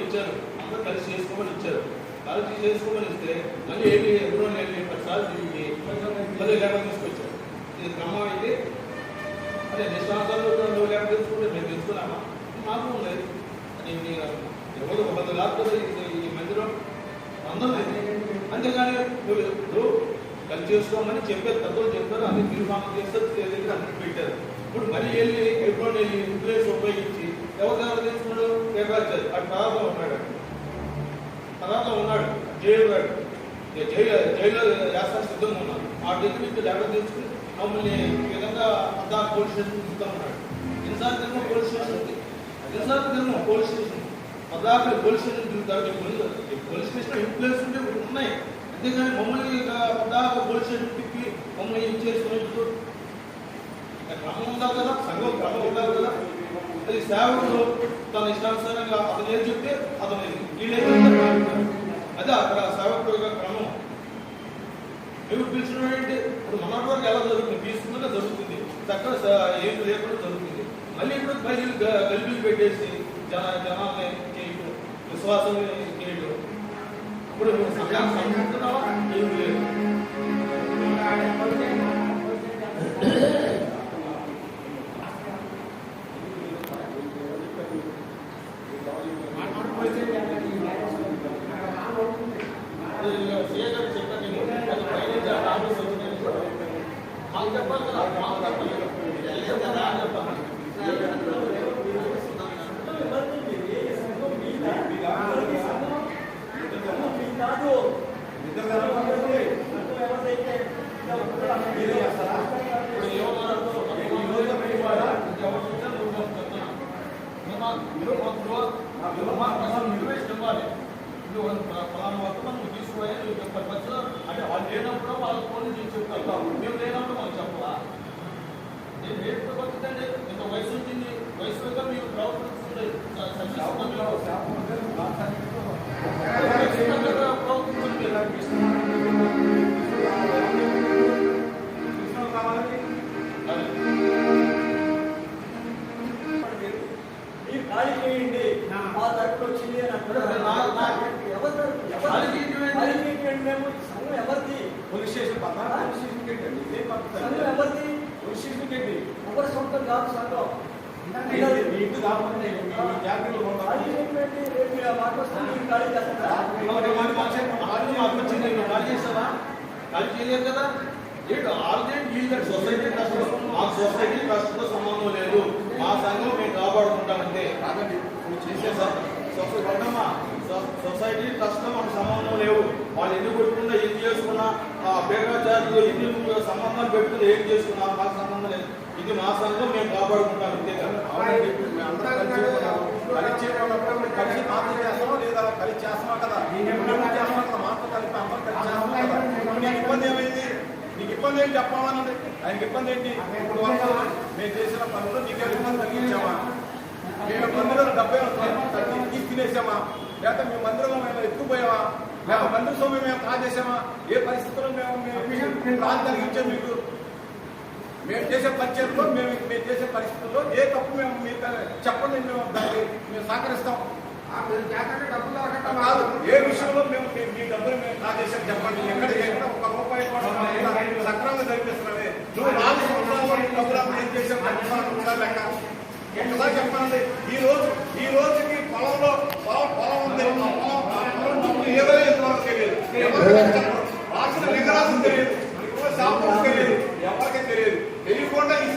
ఇచ్చారు, అందరూ కలిసి చేసుకోమని ఇచ్చారు. కలిసి చేసుకోమని ఇస్తే మళ్ళీ ఏంటి ఎప్పుడో నేను 10 సార్లు తిరిగి మళ్ళీ లేఖలు తీసుకొచ్చారు. ఇది క్రమం అయితే అదే నిష్ఠాంతాలు నువ్వు లేఖ తెలుసుకుంటే మేము తెలుసుకున్నామా? మాకు లేదు. అది ఎవరు 100 లాక్స్ ఈ మందిలో అందరూ అంతేగాని నువ్వు కలిసి చేసుకోమని చెప్పారు, తక్కువ చెప్పారు, అన్ని తీర్మానం చేస్తారు, అన్ని పెట్టారు. ఇప్పుడు మళ్ళీ వెళ్ళి ఎప్పుడో వెళ్ళి ఇంప్లేస్ ఉపయోగించి ఎవరు తీసుకున్నాడు రేపాచారు అటు తర్వాత ఉన్నాడు జైలు వేస్తాను సిద్ధంగా ఉన్నాడు. ఆ దగ్గర నుంచి లెటర్ తీసుకుని మమ్మల్ని ఈ విధంగా అంతా పోలీస్ స్టేషన్ సిద్ధం ఉన్నాడు. ఎన్నిసార్లు తిన్నాం పోలీస్ స్టేషన్కి, ఎన్నిసార్లు తిన్నాం పోలీస్ స్టేషన్ పదాకలు పోలీస్ స్టేషన్ తిరుగుతారు. పోలీస్ స్టేషన్ ఇంప్లేస్ ఉంటే ఉన్నాయి, అంతేగాని మమ్మల్ని పదాక పోలీస్ స్టేషన్ తిప్పి మమ్మల్ని ఇచ్చేసుకున్నట్టు క్రమం ఉండాలి కదా, సంఘం క్రమం ఉండాలి కదా. అది సేవకుడు తన ఇష్టానుసారంగా అతను ఏం చెప్తే అతను అదే అక్కడ సేవకుడు క్రమం. మీరు పిలిచినటువంటి ఇప్పుడు మొన్నటి వరకు ఎలా జరుగుతుంది, తీసుకుంటే జరుగుతుంది, చక్కగా ఏం లేకుండా జరుగుతుంది. మళ్ళీ ఇప్పుడు బయలు గల్బీలు పెట్టేసి జనాన్ని చేయటం, విశ్వాసం చేయటం. ఇప్పుడు సంఘాన్ని సంఘిస్తున్నావా ఏం లేదు. తీసుకోవాలి అంటే వాళ్ళు లేనప్పుడు వాళ్ళకి ఫోన్ చేసి చెప్తారు, మేము లేనప్పుడు మాకు చెప్పవా? నేను రేపు వచ్చిందండి, ఇంత వయసు వచ్చింది, వయసుగా మీరు ప్రవర్తిస్తుంది ఖాళీ చేయండి, మా తరఫున వచ్చింది అని మేము సంఘం ఎవరిది? పోలీస్ స్టేషన్ పోలీస్ స్టేషన్ ఎవరిది? పోలీస్ స్టేషన్ ఎవరి సొంతం కాదు సంఘం. ఇంటి కాకుండా ఖాళీ చేస్తారా? ఖాళీ చేయలేదు కదా. సొసైటీ కష్టం, మా సొసైటీ కష్టంతో సంబంధం లేదు, మా సంఘం మేము కాపాడుకుంటామంటే సొసైటీ కష్టం మనకు సంబంధం లేవు. వాళ్ళు ఎన్ని కొట్టుకున్నా ఏం చేసుకున్నా బేగాచారులు ఎన్ని సంబంధాలు పెట్టుకుని ఏం చేసుకున్నా మాకు సంబంధం లేదు. ఇది మా సంఘం మేము కాపాడుకుంటాం అంతే కదా. కలిసి మాతో చేస్తామో లేదా కలిసి చేస్తామా కదా, చేస్తామా కదా, మాతో కలిపి అందరూ కలిసి చేస్తామా కదా. నీకు ఇబ్బంది ఏమైంది? నీకు ఇబ్బంది ఏంటి చెప్పాలన్నది. ఆయనకి ఇబ్బంది ఏంటి? ఇప్పుడు వరకు మేము చేసిన పనులు నీకు ఇబ్బంది తగ్గించామా? మేము మందిరంలో 70 తినేసామా? లేకపోతే మేము మందిరంలో మేము ఎత్తుకుపోయామా? లేకపోతే మందిర సొమ్ము మేము కాజేసామా? ఏ పరిస్థితుల్లో మేము రాజు కలిగించాం మీకు? మేము చేసే పరిచయంలో మేము చేసే పరిస్థితుల్లో ఏ తప్పు మేము మీకు చెప్పండి, మేము దాన్ని మేము సహకరిస్తాం. కాదు, ఏ విషయంలో మేము మీ డబ్బులు మేము కాజేసాం చెప్పండి. ఎక్కడ ఒక్క రూపాయి సక్రమంగా జరిపిస్తున్నామే. నువ్వు 4 సంవత్సరాలు డబ్బులు ఏం చేసావు కూడా లెక్క ఒకసారి చెప్పండి. ఈ రోజుకి పొలం ఉంది, పొలం డబ్బులు ఏదో ఎంతవరకు తెలియదు, రాసిన విగ్రహాలు తెలియదు, శాపం తెలియదు, ఎవరికి తెలియదు. తెలియకుండా ఈ